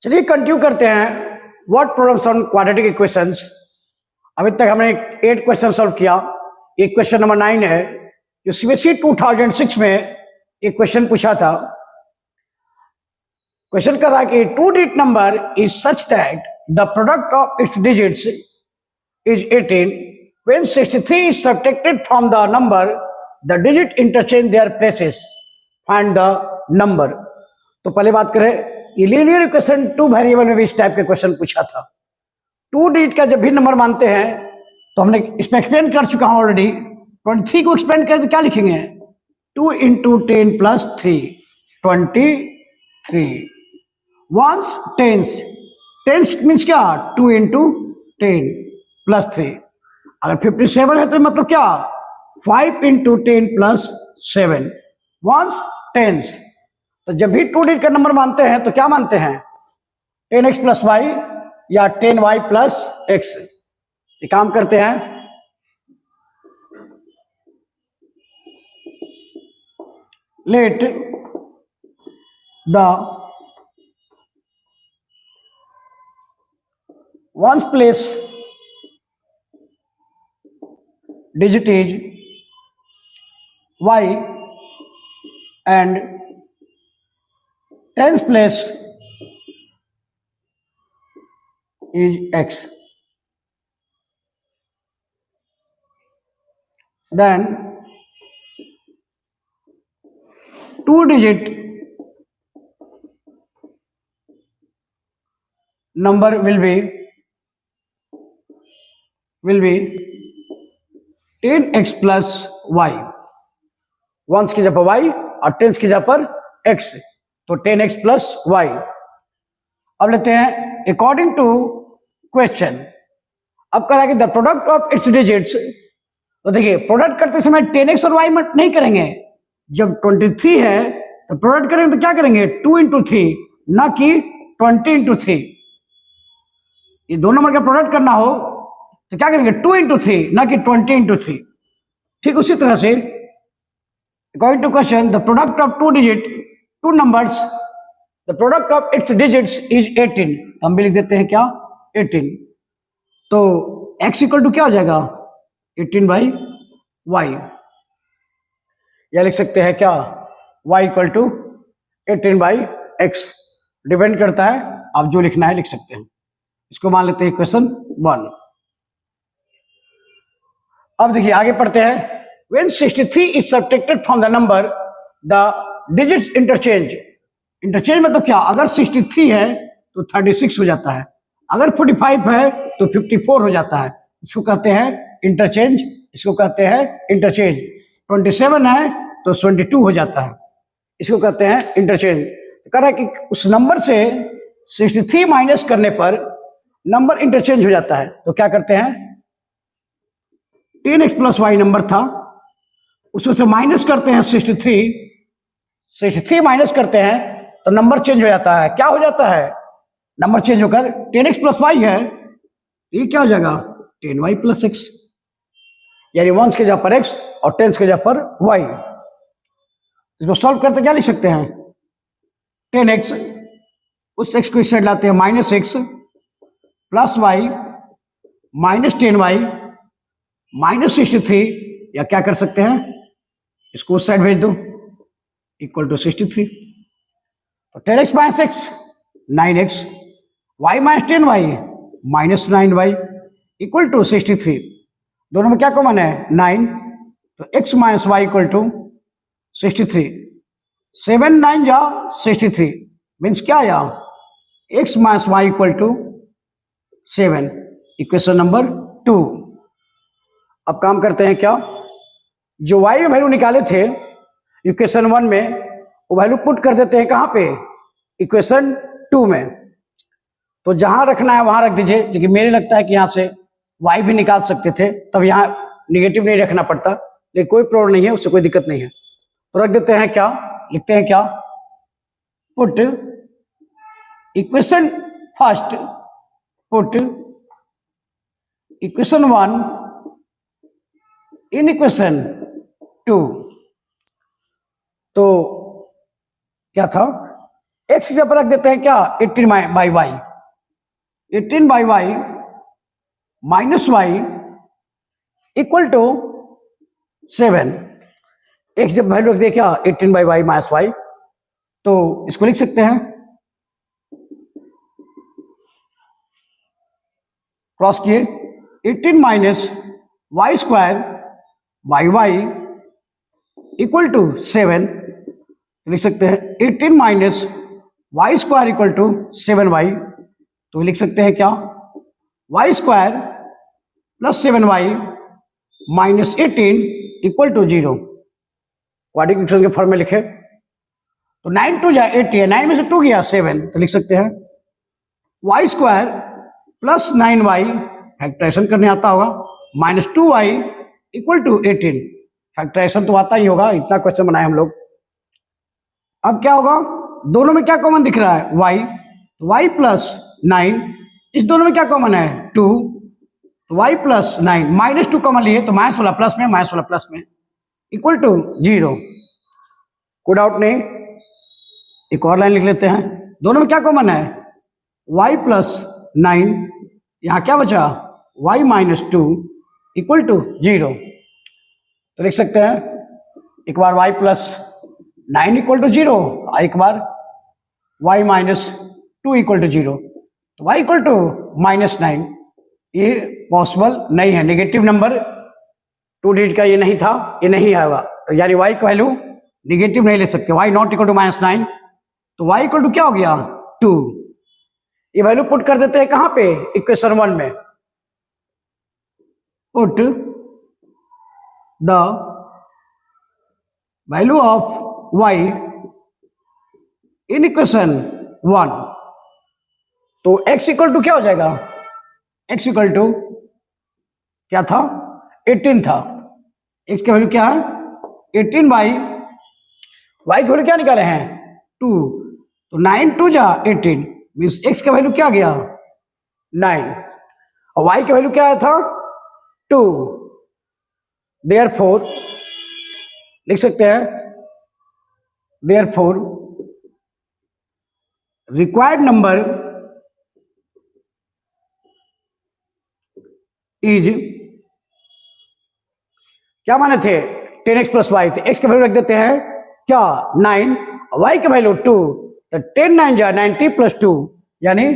चलिए कंटिन्यू करते हैं word problems on quadratic equations. अभी तक हमने 8 क्वेश्चन सॉल्व किया। ये क्वेश्चन नंबर 9 है जो सीबीएसई 2006 में एक क्वेश्चन पूछा था। क्वेश्चन कर रहा है कि 2 digit number is such that the product of its digits is 18 when 63 is subtracted from the number the digit interchange their places, find the number। तो पहले बात करें, ये लीनियर इक्वेशन 2 वेरिएबल में भी इस टाइप के क्वेश्चन पूछा था। 2 डिजिट का जब भी नंबर मानते हैं तो हमने इसमें एक्सप्लेन कर चुका हूं ऑलरेडी। 23 को एक्सप्लेन करें तो क्या लिखेंगे? 2 into 10 plus 3 23। Ones tens, tens means क्या? 2 इंटू 10 प्लस 3। अगर 57 है तो मतलब क्या? 5 इंटू 10 प्लस 7। वंस टेंस, तो जब भी 2 डिजिट का नंबर मानते हैं तो क्या मानते हैं? 10x प्लस वाई या 10y प्लस एक्स। ये काम करते हैं, let the ones place digit is y and tens place is x. Then 2 digit number will be 10x plus y. Ones की जगह पर वाई और टेंस की जगह पर एक्स, तो 10x प्लस वाई। अब लेते हैं अकॉर्डिंग टू क्वेश्चन। अब कह रहा है कि the product of its digits, तो देखिए प्रोडक्ट करते समय 10x और y मत नहीं करेंगे। जब 23 है तो प्रोडक्ट करेंगे तो क्या करेंगे? 2 इंटू 3, ना कि 20 इंटू 3। ये दो नंबर का प्रोडक्ट करना हो तो क्या करेंगे? 2 इंटू 3, ना कि 20 इंटू 3। ठीक उसी तरह से according to question the product of 2 digit 2 numbers, the product of its digits is 18। हम भी लिख देते हैं क्या? 18। तो x इक्वल टू क्या हो जाएगा? 18 बाई वाई। या लिख सकते हैं क्या? y equal to 18 by x. Depend करता है, आप जो लिखना है लिख सकते हैं। इसको मान लेते हैं क्वेश्चन 1। अब देखिए आगे पढ़ते हैं। When 63 is subtracted from the number, the digits interchange। Interchange मतलब क्या? अगर 63 है तो 36 हो जाता है, अगर 45 है तो 54 हो जाता है। इसको कहते हैं इंटरचेंज, इसको कहते हैं इंटरचेंज। 27 है तो 22 हो जाता है, इसको कहते हैं इंटरचेंज। तो कह रहा है कि उस नंबर से 63 माइनस करने पर नंबर इंटरचेंज हो जाता है। तो क्या करते हैं? 10x प्लस वाई नंबर था, उसमें से माइनस करते हैं 63 माइनस करते हैं तो नंबर चेंज हो जाता है। क्या हो जाता है? नंबर चेंज होकर 10x प्लस वाई है, ये क्या हो जाएगा? 10y plus x. यानी वंस के जगह पर x और टेंस के जगह पर y। इसको सॉल्व करते क्या लिख सकते हैं? 10x, उस x को इस साइड लाते हैं, minus x plus y minus 10y minus 63, या क्या कर सकते हैं? इसको उस साइड भेज दो, इक्वल टू 63। तो 10x minus x 9x, y minus 10y minus 9y equal to 63। दोनों में क्या कॉमन है? 9। तो x minus y equal to 63। 7 9 जा 63 मीन्स क्या आया? x minus y equal to 7। Equation number 2। अब काम करते हैं क्या? जो y में वैल्यू निकाले थे इक्वेशन 1 में, वो वैल्यू पुट कर देते हैं कहां पे? इक्वेशन 2 में। तो जहां रखना है वहां रख दीजिए, लेकिन मेरे लगता है कि यहां से y भी निकाल सकते थे, तब यहां निगेटिव नहीं रखना पड़ता, लेकिन कोई प्रॉब्लम नहीं है, उससे कोई दिक्कत नहीं है। तो रख देते हैं क्या? लिखते हैं क्या? Put equation first, put equation 1 in equation 2। तो क्या था? एक्स की जगह पर रख देते हैं क्या 18 by y, 18 by y minus y equal to 7। X जब वैल्यू रख दे क्या 18 बाई वाई माइनस वाई, तो इसको लिख सकते हैं क्रॉस किए 18 minus y square by y equal to 7, लिख सकते हैं 18 minus y square equal to 7y, तो लिख सकते हैं क्या y square plus 7y minus 18 equal to 0। Quadratic equation के फॉर्म में लिखे तो 9 टू जाए 80 है, 9 में से 2 गया 7, तो लिख सकते हैं Y square plus 9y, factorisation करने आता होगा, minus 2y equal to 18। Factorisation तो आता ही होगा, इतना क्वेश्चन बनाए हम लोग। अब क्या होगा, दोनों में क्या कॉमन दिख रहा है y, तो y प्लस 9, इस दोनों में क्या कॉमन है 2, तो y प्लस 9 माइनस 2 कॉमन लिए तो माइनस वाला प्लस में, माइनस वाला प्लस में इक्वल टू 0। कोई डाउट नहीं, एक और लाइन लिख लेते हैं, दोनों में क्या कॉमन है y प्लस 9, यहां क्या बचा y माइनस 2 इक्वल टू 0, तो लिख सकते हैं एक बार y प्लस 9 इक्वल टू 0, एक बार y माइनस 2 इक्वल टू 0, तो y इक्वल टू माइनस 9, ये पॉसिबल नहीं है, नेगेटिव नंबर 2 डिजिट का ये नहीं था, ये नहीं आएगा, तो यानी y का वैल्यू नेगेटिव नहीं ले सकते, y not equal to minus 9, तो y इक्वल टू क्या हो गया 2। ये वैल्यू पुट कर देते हैं कहां पे इक्वेशन 1 में, put the value of y in equation 1, तो x इक्वल टू क्या हो जाएगा, x इक्वल टू क्या था 18 था, x की वैल्यू क्या है 18 बाई y की वैल्यू क्या निकाले हैं 2, तो 9 2 जा 18 मीन्स x का वैल्यू क्या गया 9 और y का वैल्यू क्या आया था 2, देयरफॉर लिख सकते हैं देयरफॉर रिक्वायर्ड नंबर इज, क्या माने थे 10x प्लस वाई, तो x का वैल्यू रख देते हैं क्या 9, y का वैल्यू 2, तो 10 9 जा 90 प्लस 2, यानी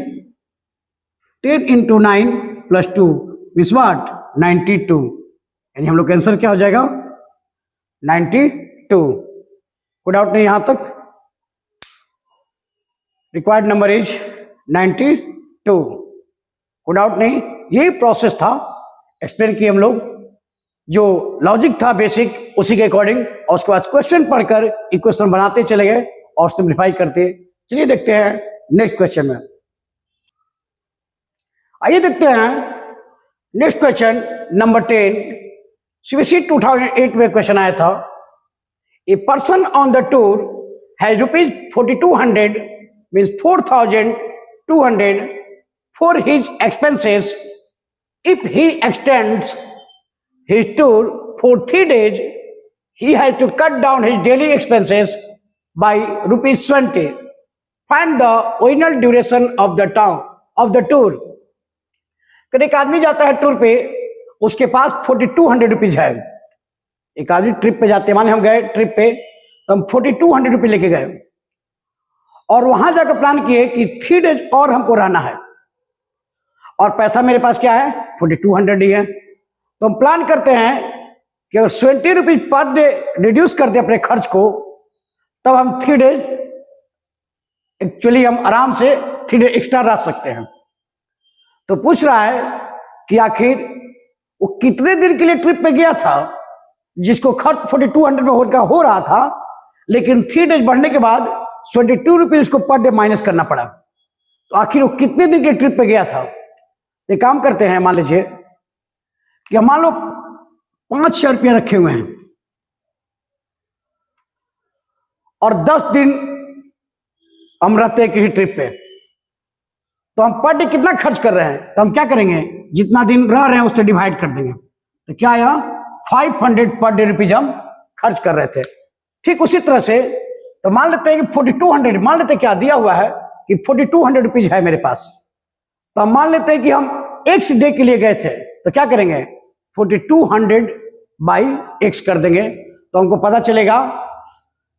10 इंटू 9 प्लस 2 मीन्स वाट 92, यानी हम लोग का आंसर क्या हो जाएगा 92। कोई डाउट नहीं यहां तक, रिक्वायर्ड नंबर इज 92, कोई डाउट नहीं, यही प्रोसेस था, एक्सप्लेन किए हम लोग, जो लॉजिक था बेसिक उसी के अकॉर्डिंग, और उसके बाद क्वेश्चन पढ़कर इक्वेशन बनाते चले गए और सिंप्लीफाई करते। चलिए देखते हैं नेक्स्ट क्वेश्चन में, आइए देखते हैं नेक्स्ट क्वेश्चन नंबर 10। सीबीएसई 2008 में क्वेश्चन आया था, a person on the tour has rupees 4200 means 4200 for his expenses if he extends his tour for 3 days. He has to cut down his daily expenses by rupees 20. Find the original duration of the tour. कभी एक आदमी जाता है tour पे, उसके पास 4200 rupees है, एक आदमी ट्रिप पे जाते हैं, माने हम गए ट्रिप पे तो हम 4200 रुपये लेके गए और वहां जाकर प्लान किए कि 3 डेज और हमको रहना है और पैसा मेरे पास क्या है 4200 ही है, तो हम प्लान करते हैं कि अगर 20 रुपीज पर डे रिड्यूस कर दे अपने खर्च को, तब हम 3 डेज एक्चुअली हम आराम से 3 डेज एक्स्ट्रा रह सकते हैं। तो पूछ रहा है कि आखिर वो कितने दिन के लिए ट्रिप पे गया था जिसको खर्च 4200 में हो रहा था, लेकिन 3 डेज बढ़ने के बाद 22 रुपीज को पर डे माइनस करना पड़ा, तो आखिर वो कितने दिन के ट्रिप पे गया था। एक काम करते हैं, मान लीजिए कि मान लो 5,000 रुपया रखे हुए हैं और 10 दिन हम रहते हैं किसी ट्रिप पे, तो हम पर डे कितना खर्च कर रहे हैं, तो हम क्या करेंगे जितना दिन रह रहे हैं उससे डिवाइड कर देंगे, तो क्या आया 500 पर डे रुपीज हम खर्च कर रहे थे। ठीक उसी तरह से तो मान लेते हैं कि 4200, मान लेते हैं क्या दिया हुआ है कि 4200 रुपीज है मेरे पास। तो हम मान लेते हैं कि हम एक्स डे के लिए गए थे, तो क्या करेंगे 4200 बाई एक्स कर देंगे, तो हमको पता चलेगा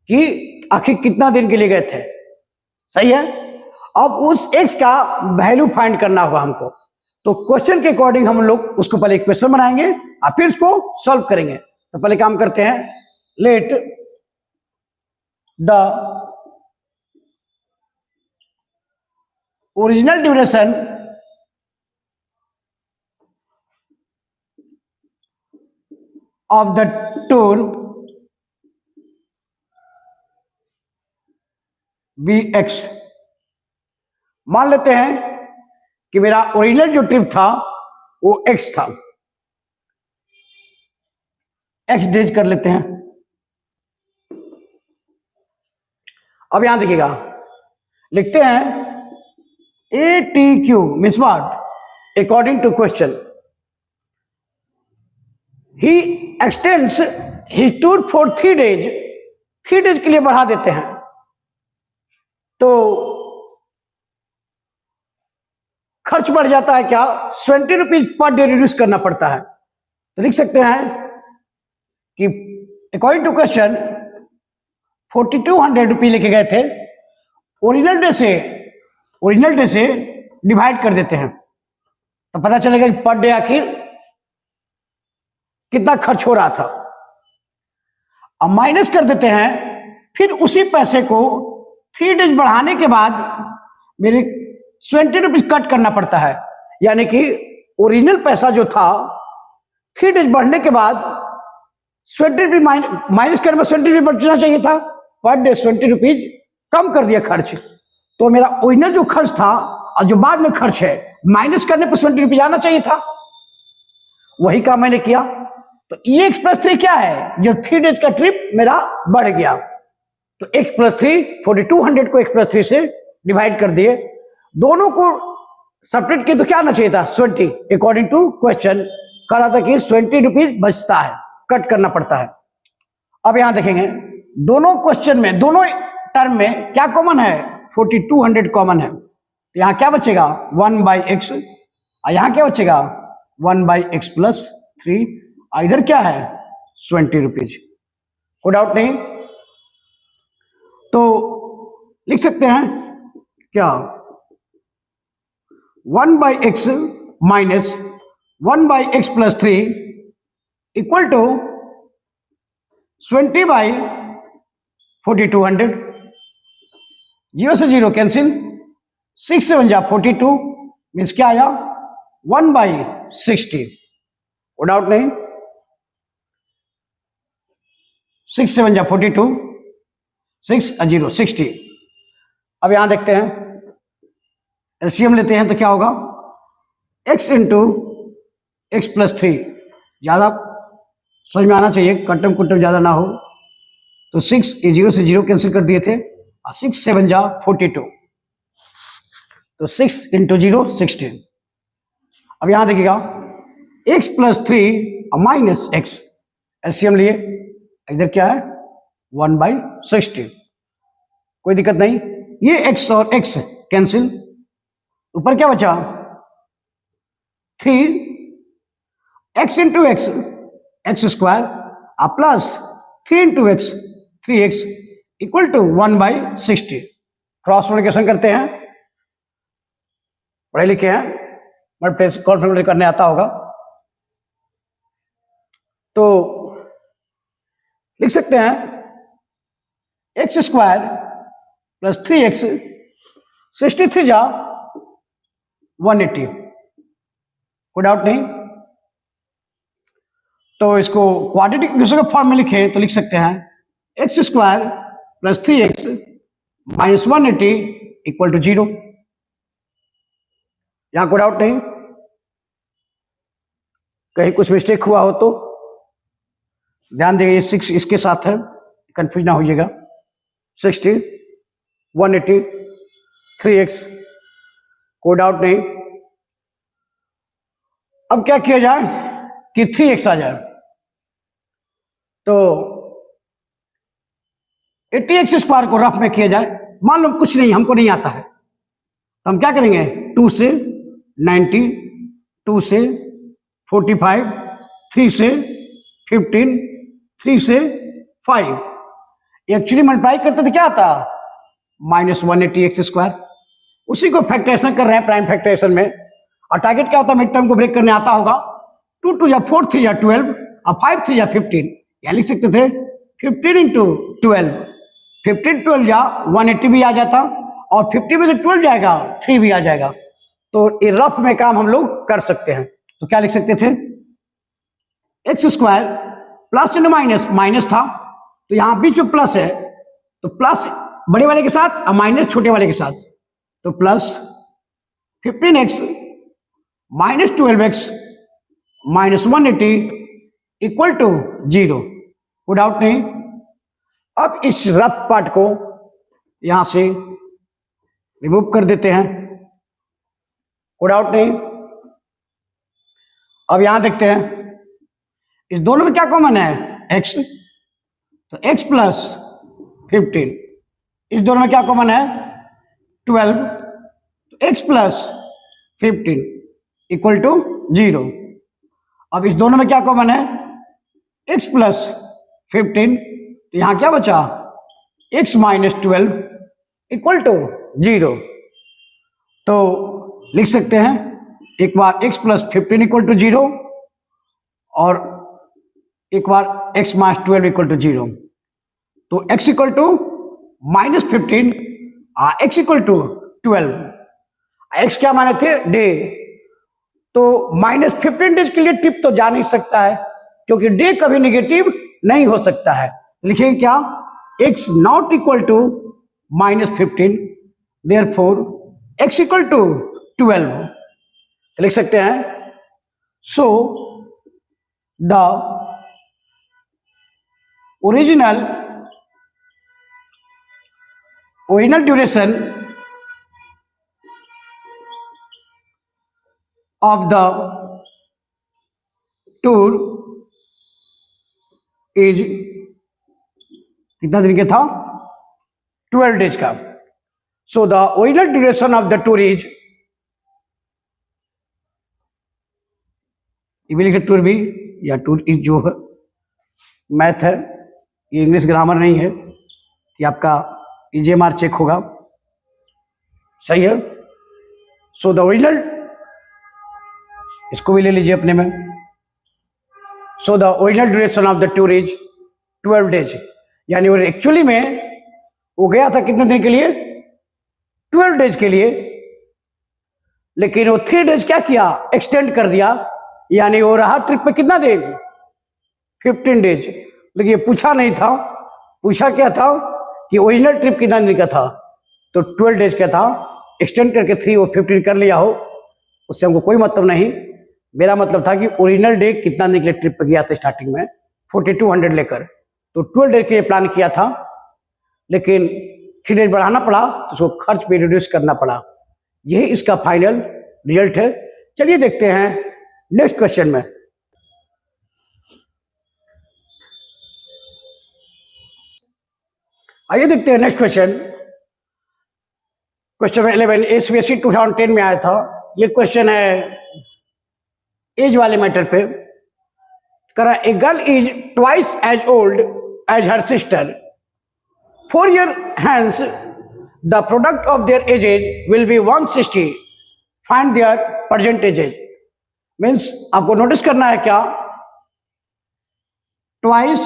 कि आखिर कितना दिन के लिए गए थे। सही है। अब उस एक्स का वैल्यू फाइंड करना होगा हमको, तो क्वेश्चन के अकॉर्डिंग हम लोग उसको पहले इक्वेशन बनाएंगे और फिर उसको सॉल्व करेंगे। तो पहले काम करते हैं, let the original duration of the tour be x. मान लेते हैं कि मेरा ओरिजिनल जो ट्रिप था वो एक्स था, एक्स डेज कर लेते हैं। अब यहां देखिएगा, लिखते हैं A T Q means what, according to question he extends his tour for 3 days, 3 days के लिए बढ़ा देते हैं। तो खर्च बढ़ जाता है क्या, 20 रुपीज पर डे रिड्यूस करना पड़ता है। तो लिख सकते हैं कि अकॉर्डिंग टू क्वेश्चन 4200 रुपये लेके गए थे, ओरिजिनल डे से डिवाइड कर देते हैं, तो पता चलेगा कि पर डे आखिर कितना खर्च हो रहा था। अब माइनस कर देते हैं, फिर उसी पैसे को 3 days बढ़ाने के बाद मेरे 20 रुपीज कट करना पड़ता है, यानी कि ओरिजिनल पैसा जो था 3 days बढ़ने के बाद 20 रुपीज माइनस करने में 20 रुपीज बचना चाहिए था, पर डे 20 रुपीज कम कर दिया खर्च। तो मेरा ओरिजिनल जो खर्च था और जो बाद में खर्च है माइनस करने पर 20 रुपीज आना चाहिए था, वही काम मैंने किया। तो ये x+3 क्या है, जो 3 days का ट्रिप मेरा बढ़ गया, तो x+3 4200 को x+3 से डिवाइड कर दिए, दोनों को सेपरेट किए तो क्या आना चाहिए था 20, अकॉर्डिंग टू क्वेश्चन कह रहा था कि 20 रुपीज बचता है, कट करना पड़ता है। अब यहां देखेंगे दोनों क्वेश्चन में, दोनों टर्म में क्या कॉमन है, 4200 कॉमन है, तो यहां क्या बचेगा 1/x, और यहां क्या बचेगा 1/x+3, इधर क्या है 20 रुपीज, कोई डाउट नहीं। तो लिख सकते हैं क्या 1/x minus 1/x+3 equal to 20/4200, 0 से 0 कैंसिल, 6 7 जा 42 मीन्स क्या आया 1/60, कोई डाउट नहीं, 6 7 जा 42, 6 0 60। अब यहां देखते हैं एलसीएम लेते हैं तो क्या होगा x इंटू x+3, ज्यादा समझ में आना चाहिए, कटम कुटम ज्यादा ना हो। तो 6 0 से 0 कैंसिल कर दिए थे, और 6 7 जा 42, तो 6 इंटू 0 16। अब यहां देखिएगा x+3 माइनस x, एलसीएम लिए, इधर क्या है 1/60, कोई दिक्कत नहीं, ये x और x कैंसिल, ऊपर क्या बचा 3 x into x, x square, plus 3 into x 3x equal to 1/60। Cross multiplication करते हैं, पढ़े लिखे हैं, मल्टीप्लिकेशन करने आता होगा, तो लिख सकते हैं एक्स स्क्वायर प्लस 3x, 63 जा 180, कोई डाउट नहीं। तो इसको क्वाड्रेटिक इक्वेशन के फॉर्म में लिखे तो लिख सकते हैं x square plus 3x minus 180 equal to 0, यहां कोई डाउट नहीं, कहीं कुछ मिस्टेक हुआ हो तो ध्यान देंगे, 6 इसके साथ है, कंफ्यूज ना होइएगा, 60 180 3x, कोई डाउट नहीं। अब क्या किया जाए कि 3x आ जाए, तो 80x स्क्वायर को रफ में किया जाए, मान लो कुछ नहीं, हमको नहीं आता है, तो हम क्या करेंगे, 2 से 90, 2 से 45, 3 से 15, 3 से 5, एक्चुअली मल्टीप्लाई करते तो क्या आता, -180x स्क्वायर। उसी को फैक्टराइजेशन कर रहे हैं प्राइम फैक्टराइजेशन में, और टारगेट क्या होता है, मिड टर्म को ब्रेक करने आता होगा। 2 2 या 4 3 या 12 और 5 3 या 15, या लिख सकते थे 15 इंटू 12, 15 12 या 180 भी आ जाता, और 50 में से 12 जाएगा 3 भी आ जाएगा। तो ये रफ में काम हम लोग कर सकते हैं। तो क्या लिख सकते थे, x square plus into minus, minus था तो यहां बीच में प्लस है, तो प्लस बड़े वाले के साथ और माइनस छोटे वाले के साथ, तो plus 15x minus 12x minus 180 equal to 0। कोई डाउट नहीं। अब इस रफ पार्ट को यहां से रिमूव कर देते हैं, कोई डाउट नहीं। अब यहां देखते हैं इस दोनों में क्या कॉमन है, x, तो x प्लस 15, इस दोनों में क्या कॉमन है, 12, तो x प्लस 15 इक्वल टू 0। अब इस दोनों में क्या कॉमन है, x प्लस 15, तो यहां क्या बचा, x माइनस 12 इक्वल टू 0। तो लिख सकते हैं एक बार x प्लस 15 इक्वल टू 0 और एक बार x माइनस 12 इक्वल टू 0। तो x equal to minus 15, x equal to 12, x क्या माने थे, डे, तो माइनस 15 डेज के लिए टिप तो जा नहीं सकता है क्योंकि डे कभी नेगेटिव नहीं हो सकता है। लिखेंगे क्या, x not equal to minus 15, therefore x equal to 12। लिख सकते हैं so the original duration of the tour is कितना दिन का था, 12 डेज का। सो the original duration of the tour is, ये भी लिखे टूर भी, या टूर इज जो है मैथ है, ये इंग्लिश ग्रामर नहीं है कि आपका EJMR चेक होगा, सही है। सो द ओरिजिनल, इसको भी ले लीजिए अपने में। सो the original duration of the tour is 12 days, यानी वो एक्चुअली में वो गया था कितने दिन के लिए, 12 डेज के लिए, लेकिन वो 3 डेज क्या किया, एक्सटेंड कर दिया, यानी वो रहा ट्रिप पे कितना दिन, 15 डेज। लेकिन ये पूछा नहीं था, पूछा क्या था कि ओरिजिनल ट्रिप कितना दिन का था, तो 12 डेज का था, एक्सटेंड करके 3 वो 15 कर लिया हो, उससे हमको कोई मतलब नहीं। मेरा मतलब था कि ओरिजिनल डे कितना दिन के लिए ट्रिप पे गया था, स्टार्टिंग में 4200 लेकर, तो 12 डेज के लिए प्लान किया था, लेकिन 3 डेज बढ़ाना पड़ा तो उसको खर्च भी रिड्यूस करना पड़ा। यही इसका फाइनल रिजल्ट है। चलिए देखते हैं नेक्स्ट क्वेश्चन में। आइए देखते हैं नेक्स्ट क्वेश्चन। क्वेश्चन 11 ACPSC 2010 में आया था। ये क्वेश्चन है एज वाले मैटर पे। करा a girl is twice as old as her sister, 4 years hence the product of their ages will be 160, find their present ages। Means आपको नोटिस करना है क्या, ट्वाइस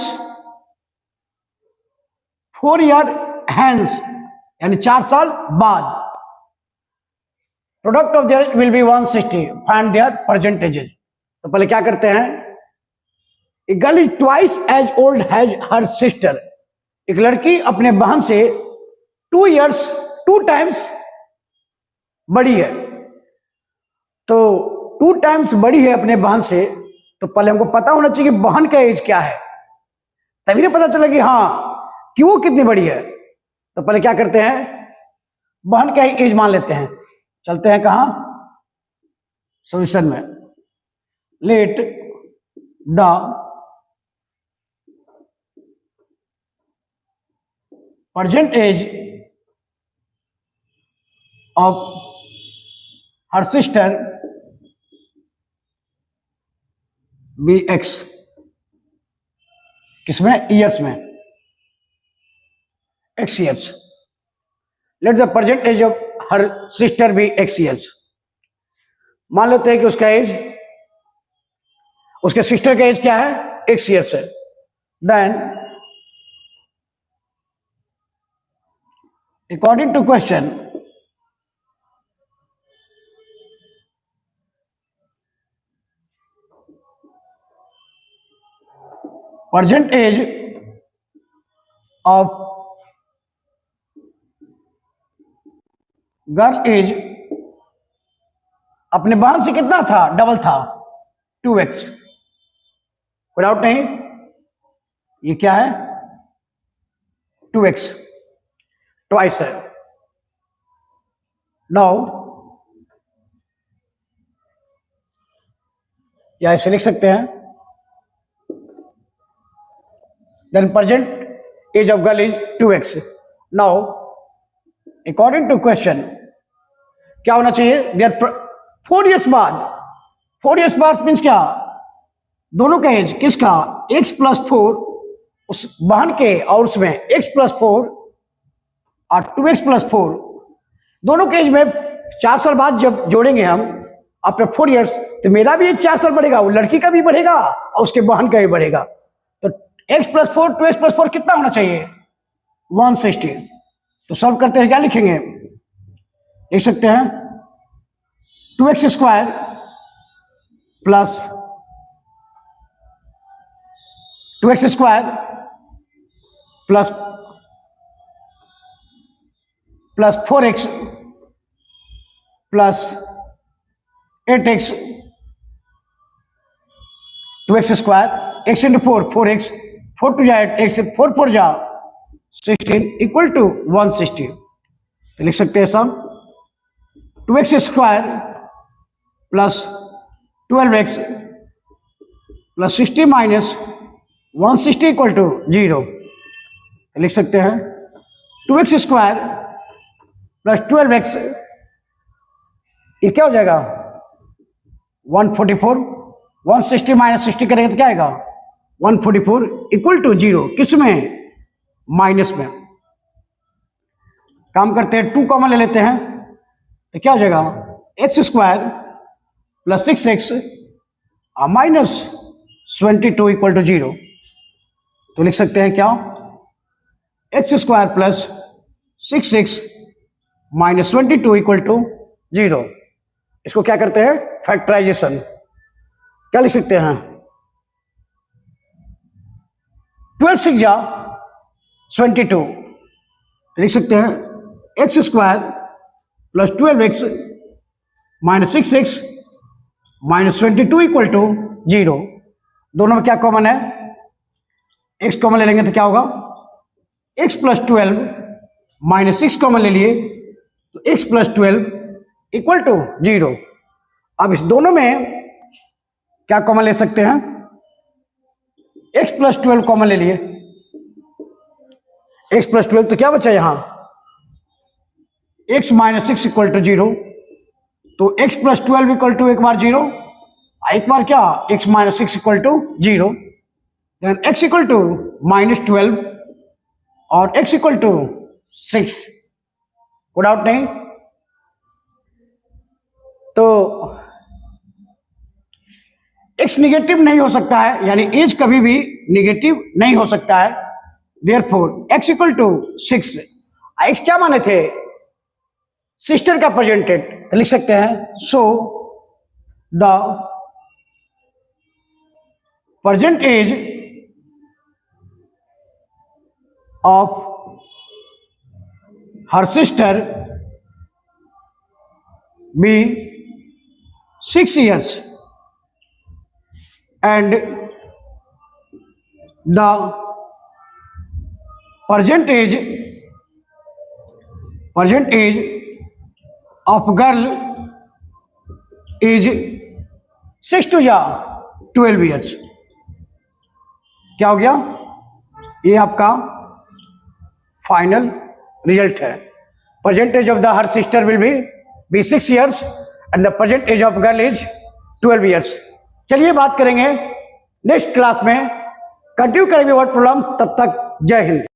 4 years hence यानी 4 साल बाद, product of their will be 160, find their present ages. तो पहले क्या करते हैं, a girl is twice as old has her sister, एक लड़की अपने बहन से 2 years 2 times बड़ी है, तो 2 times बड़ी है अपने बहन से, तो पहले हमको पता होना चाहिए कि बहन का एज क्या है, तभी ना पता चला कि हाँ कि वो कितनी बड़ी है। तो पहले क्या करते हैं, बहन का एज मान लेते हैं। चलते हैं कहां, सॉल्यूशन में। Let the present age of her sister be x, किसमें, ईयर्स में, x years. Let the present age of her sister be x years. मान लेते हैं कि उसका एज, उसके सिस्टर का एज क्या है, एक्स ईयर्स है। Then according to question, present age of girl as अपने बहन से कितना था, डबल था, 2x। कोई डाउट नहीं, ये क्या है, 2x, ट्वाइस है। नाउ या ऐसे लिख सकते हैं, then present age of girl is 2x। Now according to question क्या होना चाहिए, देयर 4 ईयर्स बाद, 4 ईयर्स बाद मीन्स क्या, दोनों का एज किसका, x प्लस 4 उस बहन के और उसमें x प्लस 4 और 2x प्लस 4, दोनों के एज में 4 साल बाद जब जोड़ेंगे हम आफ्टर 4 ईयर्स, तो मेरा भी एज 4 साल बढ़ेगा, वो लड़की का भी बढ़ेगा और उसके बहन का भी बढ़ेगा। तो x प्लस 4 2x प्लस 4 कितना होना चाहिए, 160। तो सॉल्व करते हैं, क्या लिखेंगे, लिख सकते हैं 2x square plus 2x square plus 4x plus 8x, 2x square, x into 4, 4x, 4 two जा 8, 8 से 4 4 जा 16 इक्वल टू 160। तो लिख सकते हैं सब 2x square plus 12x plus 60 minus 160 equal to 0। लिख सकते हैं 2x स्क्वायर प्लस 12x, ये क्या हो जाएगा 144, 160 माइनस 60 करेंगे तो क्या आएगा 144 इक्वल टू 0, किस में, माइनस में। काम करते हैं 2 कॉमन ले लेते हैं, तो क्या हो जाएगा x square plus 6x minus 22 equal to 0। तो लिख सकते हैं क्या, x square plus 6x minus 22 equal to 0। इसको क्या करते हैं, फैक्टराइजेशन। क्या लिख सकते हैं, 12 6 जा 22, लिख सकते हैं x square plus 12x minus 6x minus 22 equal to 0। दोनों में क्या कॉमन है, x कॉमन ले लेंगे तो क्या होगा, x प्लस 12 माइनस 6 कॉमन ले लिए तो x प्लस 12 इक्वल टू 0। अब इस दोनों में क्या कॉमन ले सकते हैं, x प्लस 12 कॉमन ले लिए, x प्लस 12 तो क्या बचा यहां, x माइनस 6 इक्वल टू 0। तो x प्लस 12 इक्वल टू एक बार 0, एक बार क्या, x minus 6 equal to 0, then x equal to minus 12 और x इक्वल टू 6। कोई डाउट नहीं। तो x निगेटिव नहीं हो सकता है, यानी एज कभी भी निगेटिव नहीं हो सकता है। Therefore x equal to 6, x क्या माने थे, सिस्टर का प्रेजेंटेड, तो लिख सकते हैं so the present age of her sister be 6 years and the present age of girl is 6 to 12 years। क्या हो गया, ये आपका फाइनल रिजल्ट है। Present age of the her sister will be 6 years and the present age of girl is 12 years। चलिए बात करेंगे next class में, कंटिन्यू करेंगे वर्ड प्रॉब्लम। तब तक जय हिंद।